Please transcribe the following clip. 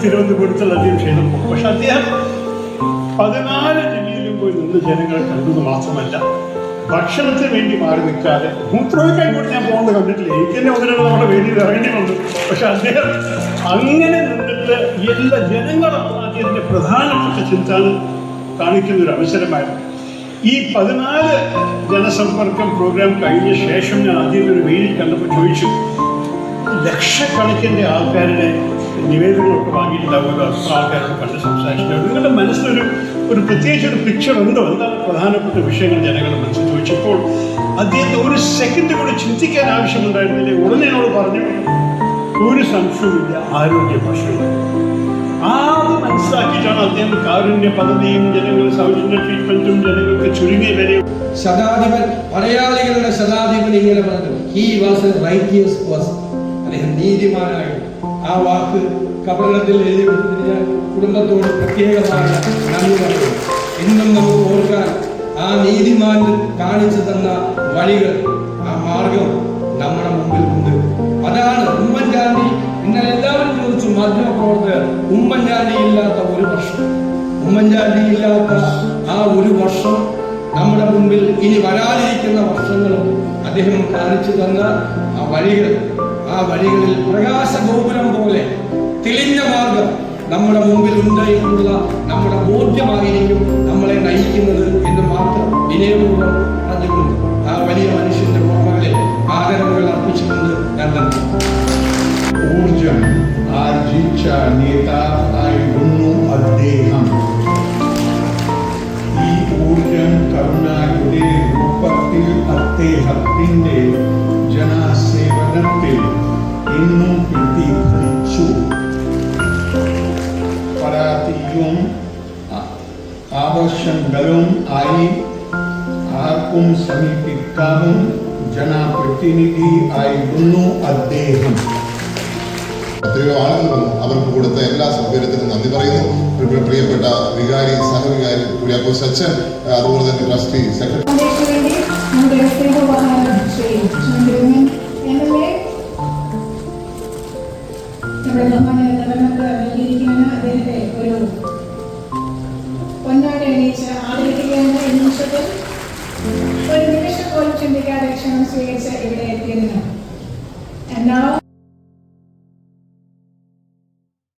തിരുവനന്തപുരത്തുള്ള അദ്ദേഹം ചെയ്തപ്പോൾ പക്ഷെ അദ്ദേഹം 14 ജില്ലയിലും പോയി നിന്ന് ജനങ്ങളെ കണ്ടത് മാത്രമല്ല ഭക്ഷണത്തിന് വേണ്ടി മാറി നിൽക്കാതെ മൂത്രമൊഴിക്കാൻ ഞാൻ പോകുന്നത് കണ്ടിട്ടില്ല. എനിക്ക് തന്നെ ഒന്നിനും നമ്മുടെ വേദിയിൽ ഇറങ്ങേണ്ടി വന്നു. പക്ഷെ അദ്ദേഹം അങ്ങനെ നിന്നിട്ട് എല്ലാ ജനങ്ങളും അദ്ദേഹത്തിൻ്റെ പ്രധാനപ്പെട്ട ചിന്ത കാണിക്കുന്ന ഒരു അവസരമായിരുന്നു. ഈ 14 ജനസമ്പർക്കം പ്രോഗ്രാം കഴിഞ്ഞ ശേഷം ഞാൻ ആദ്യം ഒരു വേദിയിൽ കണ്ടപ്പോൾ ചോദിച്ചു, ലക്ഷക്കണക്കിൻ്റെ ആൾക്കാരുടെ നിവേദനങ്ങളൊക്കെ വാങ്ങിയിട്ടുണ്ടാവുക, ആൾക്കാരോട് കണ്ട് സംസാരിച്ചിട്ടുണ്ടാവും, നിങ്ങളുടെ മനസ്സിലൊരു പ്രത്യേകിച്ച് ഒരു പിക്ചർ ഉണ്ടോ, എന്താണ് പ്രധാനപ്പെട്ട വിഷയങ്ങൾ ജനങ്ങളുടെ മനസ്സിൽ ചോദിച്ചപ്പോൾ അദ്ദേഹത്തെ ഒരു സെക്കൻഡ് കൂടി ചിന്തിക്കാൻ ആവശ്യമുണ്ടായിരുന്നില്ലേ. ഉടനെ എന്നോട് പറഞ്ഞു, ഒരു സംശയവുമില്ല, ആരോഗ്യ പ്രശ്നങ്ങൾ. അത് മനസ്സിലാക്കിയിട്ടാണ് അദ്ദേഹം കാരുണ്യ പദ്ധതിയും ജനങ്ങൾ സൗജന്യ ട്രീറ്റ്മെന്റും ജനങ്ങൾക്ക് ചുരുങ്ങിയ വിലയും. ശതാധിപൻ, മലയാളികളുടെ ശതാധിപൻ ഇങ്ങനെ പറഞ്ഞു, he was A righteous person, അദ്ദേഹം നീതിമാനായിരുന്നു. ആ വാക്ക് കബറിടത്തിൽ എഴുതി കൊടുത്തിട്ട് ഞാൻ കുടുംബത്തോട് പ്രത്യേകമായ നന്ദി പറയുന്നു. ഇന്നും നമുക്ക് ഓർക്കാൻ ആ നീതിമാൻ കാണിച്ചു തന്ന വഴികൾ, ആ മാർഗം നമ്മുടെ മുമ്പിൽ ഉണ്ട്. അതാണ് ഉമ്മൻചാണ്ടി. ഇന്നലെ എല്ലാവരും ചോദിച്ചു, മാധ്യമപ്രവർത്തകർ, ഉമ്മൻചാണ്ടി ഇല്ലാത്ത ഒരു വർഷം, ഉമ്മൻചാണ്ടി ഇല്ലാത്ത ആ ഒരു വർഷം നമ്മുടെ മുമ്പിൽ ഇനി വരാനിരിക്കുന്ന വർഷങ്ങളും അദ്ദേഹം കാണിച്ചു തന്ന ആ വഴികൾ, ആ വഴികളിൽ പ്രകാശ ഗോപുരം പോലെ തെളിഞ്ഞ മാർഗം നമ്മുടെ മുമ്പിൽ ഉണ്ട് എന്നുള്ള നമ്മുടെ ബോധ്യമായിരിക്കും നമ്മളെ നയിക്കുന്നത് എന്ന് മാത്രം വിനയപൂർവ്വം പറഞ്ഞുകൊണ്ട് ആ വലിയ മനുഷ്യന്റെ ഓർമ്മകളെ ആദരവുകൾ അർപ്പിച്ചുകൊണ്ട് ഞാൻ നന്ദി. ഊർജം ആർജിച്ച നേതാവായിരുന്നു അദ്ദേഹം. ഈ ഊർജം കരുണയുടെ രൂപത്തിൽ അദ്ദേഹത്തിന്റെ ജനസേവനത്തിൽ ഇന്നും പ്രതിഫലിച്ചു. പരാതിയും ആവശ്യങ്ങളും ആയി ആർക്കും സമീപിക്കാനും ജനപ്രതിനിധി ആയിരുന്നു അദ്ദേഹം. എത്രയോ ആളുകൾ വന്നു, അവർക്ക് കൊടുത്ത എല്ലാ സൗകര്യത്തിനും നന്ദി പറയുന്നു. പ്രിയപ്പെട്ട വികാരി, സഹവികാരി കുര്യാക്കോസ് അച്ഛൻ, അതുപോലെ തന്നെ ട്രസ്റ്റി സെക്രട്ടറി ഒരു പൊന്നാടി അണിയിച്ച് ആദരിക്കേണ്ട ഈ നിമിഷത്തിൽ ഒരു നിമിഷം പോലും ചിന്തിക്കാതെ ക്ഷണം സ്വീകരിച്ച് ഇവിടെ എത്തിയതിന്